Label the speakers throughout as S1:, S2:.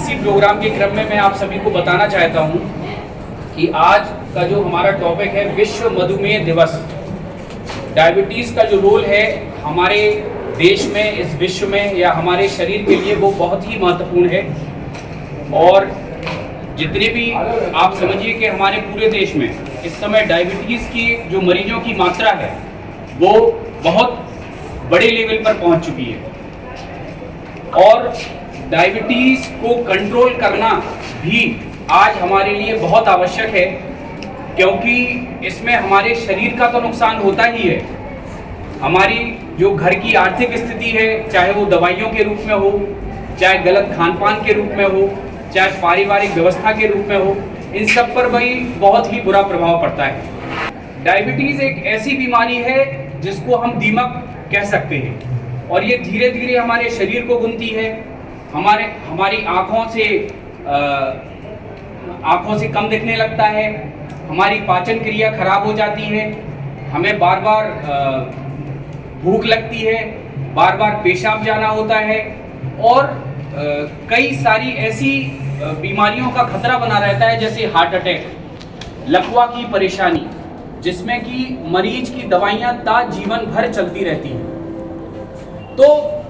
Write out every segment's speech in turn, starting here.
S1: इसी प्रोग्राम के क्रम में मैं आप सभी को बताना चाहता हूं कि आज का जो हमारा टॉपिक है विश्व मधुमेह दिवस। डायबिटीज़ का जो रोल है हमारे देश में, इस विश्व में या हमारे शरीर के लिए, वो बहुत ही महत्वपूर्ण है। और जितने भी आप समझिए कि हमारे पूरे देश में इस समय डायबिटीज़ की जो मरीजों की मात्रा है वो बहुत बड़े लेवल पर पहुंच चुकी है। और डायबिटीज़ को कंट्रोल करना भी आज हमारे लिए बहुत आवश्यक है, क्योंकि इसमें हमारे शरीर का तो नुकसान होता ही है। हमारी जो घर की आर्थिक स्थिति है, चाहे वो दवाइयों के रूप में हो, चाहे गलत खान पान के रूप में हो, चाहे पारिवारिक व्यवस्था के रूप में हो, इन सब पर भी बहुत ही बुरा प्रभाव पड़ता है। डायबिटीज़ एक ऐसी बीमारी है जिसको हम दीमक कह सकते हैं, और ये धीरे धीरे हमारे शरीर को गुनती है। हमारी आँखों से कम दिखने लगता है, हमारी पाचन क्रिया खराब हो जाती है, हमें बार बार भूख लगती है, बार बार पेशाब जाना होता है, और कई सारी ऐसी बीमारियों का खतरा बना रहता है, जैसे हार्ट अटैक, लकवा की परेशानी, जिसमें कि मरीज की दवाइयाँ जीवन भर चलती रहती हैं। तो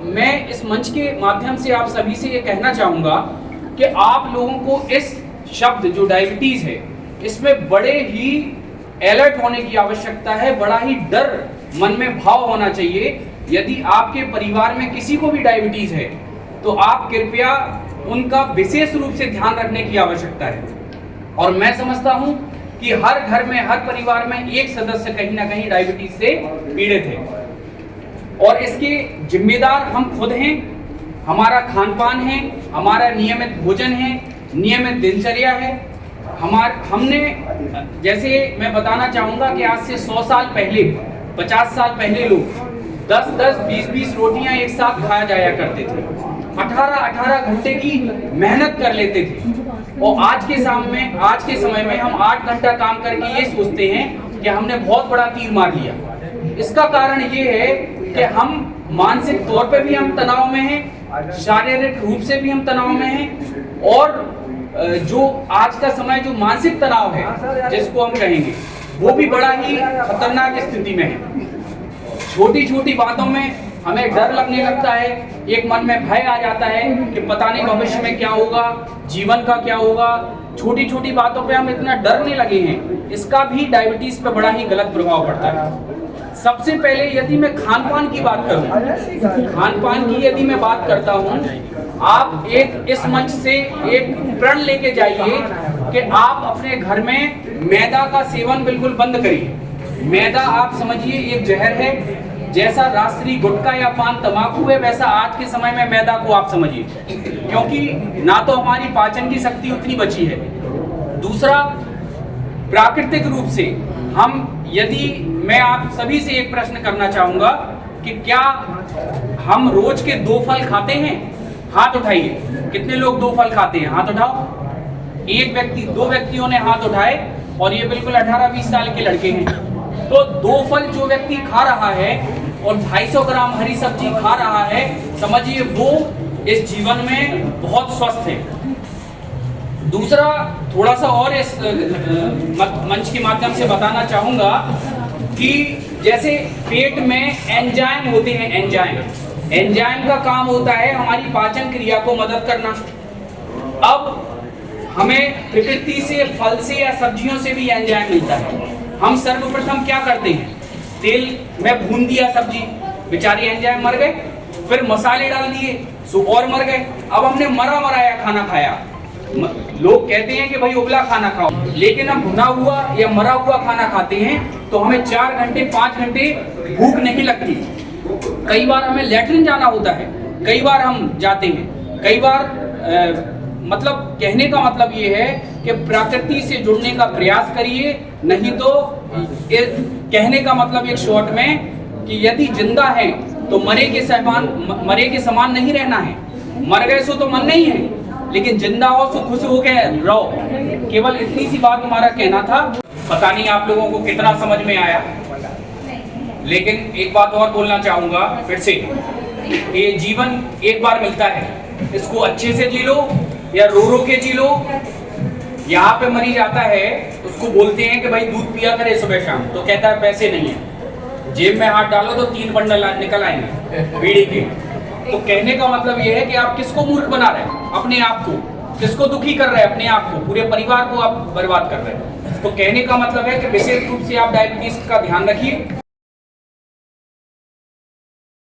S1: मैं इस मंच के माध्यम से आप सभी से ये कहना चाहूँगा कि आप लोगों को इस शब्द जो डायबिटीज़ है, इसमें बड़े ही अलर्ट होने की आवश्यकता है, बड़ा ही डर मन में भाव होना चाहिए। यदि आपके परिवार में किसी को भी डायबिटीज़ है तो आप कृपया उनका विशेष रूप से ध्यान रखने की आवश्यकता है। और मैं समझता हूँ कि हर घर में, हर परिवार में एक सदस्य कहीं ना कहीं डायबिटीज़ से पीड़ित है, और इसके जिम्मेदार हम खुद हैं। हमारा खान पान है, हमारा नियमित भोजन है, नियमित दिनचर्या है। हमने, जैसे मैं बताना चाहूँगा कि आज से 100 साल पहले, 50 साल पहले लोग 10-10, 20-20 रोटियां एक साथ खाया जाया करते थे, 18-18 घंटे की मेहनत कर लेते थे। और आज के समय में हम 8 घंटा काम करके ये सोचते हैं कि हमने बहुत बड़ा तीर मार लिया। इसका कारण ये है कि हम मानसिक तौर पे भी हम तनाव में हैं, शारीरिक रूप से भी हम तनाव में हैं, और जो आज का समय जो मानसिक तनाव है जिसको हम कहेंगे, वो भी बड़ा ही खतरनाक स्थिति में है। छोटी छोटी बातों में हमें डर लगने लगता है, एक मन में भय आ जाता है कि पता नहीं भविष्य में क्या होगा, जीवन का क्या होगा। छोटी छोटी बातों पे हम इतना डरने लगे हैं, इसका भी डायबिटीज़ पे बड़ा ही गलत प्रभाव पड़ता है। सबसे पहले यदि मैं खान पान की बात करूं, खान पान की यदि मैं बात करता हूं, आप इस मंच से एक प्रण लेके जाइए कि आप अपने घर में मैदा का सेवन बिल्कुल बंद करिए। मैदा आप समझिए एक जहर है, जैसा राष्ट्रीय गुटखा या पान तंबाकू है, वैसा आज के समय में मैदा को आप समझिए, क्योंकि ना तो हमारी पाचन की शक्ति उतनी बची है। दूसरा, प्राकृतिक रूप से मैं आप सभी से एक प्रश्न करना चाहूंगा कि क्या हम रोज के 2 फल खाते हैं? हाथ उठाइए, कितने लोग 2 फल खाते हैं? हाथ उठाओ। 2 व्यक्तियों ने हाथ उठाए, और ये बिल्कुल 18-20 साल के लड़के हैं। तो 2 फल जो व्यक्ति खा रहा है और 250 ग्राम हरी सब्जी खा रहा है, समझिए वो इस जीवन में बहुत स्वस्थ है। दूसरा, थोड़ा सा और इस मंच के माध्यम से बताना चाहूँगा कि जैसे पेट में एंजाइम होते हैं, एंजाइम का काम होता है हमारी पाचन क्रिया को मदद करना। अब हमें प्रकृति से, फल से या सब्जियों से भी एंजाइम मिलता है। हम सर्वप्रथम क्या करते हैं, तेल में भून दिया सब्जी, बेचारे एंजाइम मर गए, फिर मसाले डाल दिए, सो और मर गए। अब हमने मराया खाना खाया। लोग कहते हैं कि भाई उबला खाना खाओ, लेकिन हम भुना हुआ या मरा हुआ खाना खाते हैं तो हमें 4 घंटे 5 घंटे भूख नहीं लगती। कई बार हमें लैट्रिन जाना होता है, कई बार हम जाते हैं, कई बार मतलब कहने का मतलब ये है कि प्रकृति से जुड़ने का प्रयास करिए। नहीं तो कहने का मतलब एक शॉर्ट में कि यदि जिंदा है तो मरे के समान नहीं रहना है। मर गए सो तो मन नहीं है, लेकिन जिंदा हो सो खुश हो के रहो। केवल इतनी सी बात हमारा कहना था। पता नहीं आप लोगों को कितना समझ में आया, लेकिन एक बात और बोलना चाहूँगा फिर से, ये जीवन एक बार मिलता है, इसको अच्छे से जी लो, या रो के जी लो। यहाँ पे मरीज आता है, उसको बोलते हैं कि भाई दूध पिया करे सुबह शाम, तो कहता है पैसे नहीं है। जेब में हाथ डालो तो 3 बंडल निकल आएंगे बीड़ी के। तो कहने का मतलब ये है कि आप किसको मूर्ख बना रहे हैं? अपने आप को। किसको दुखी कर रहे हैं? अपने आप को। पूरे परिवार को आप बर्बाद कर रहे हैं। तो कहने का मतलब है कि विशेष रूप से आप डायबिटीज का ध्यान रखिए।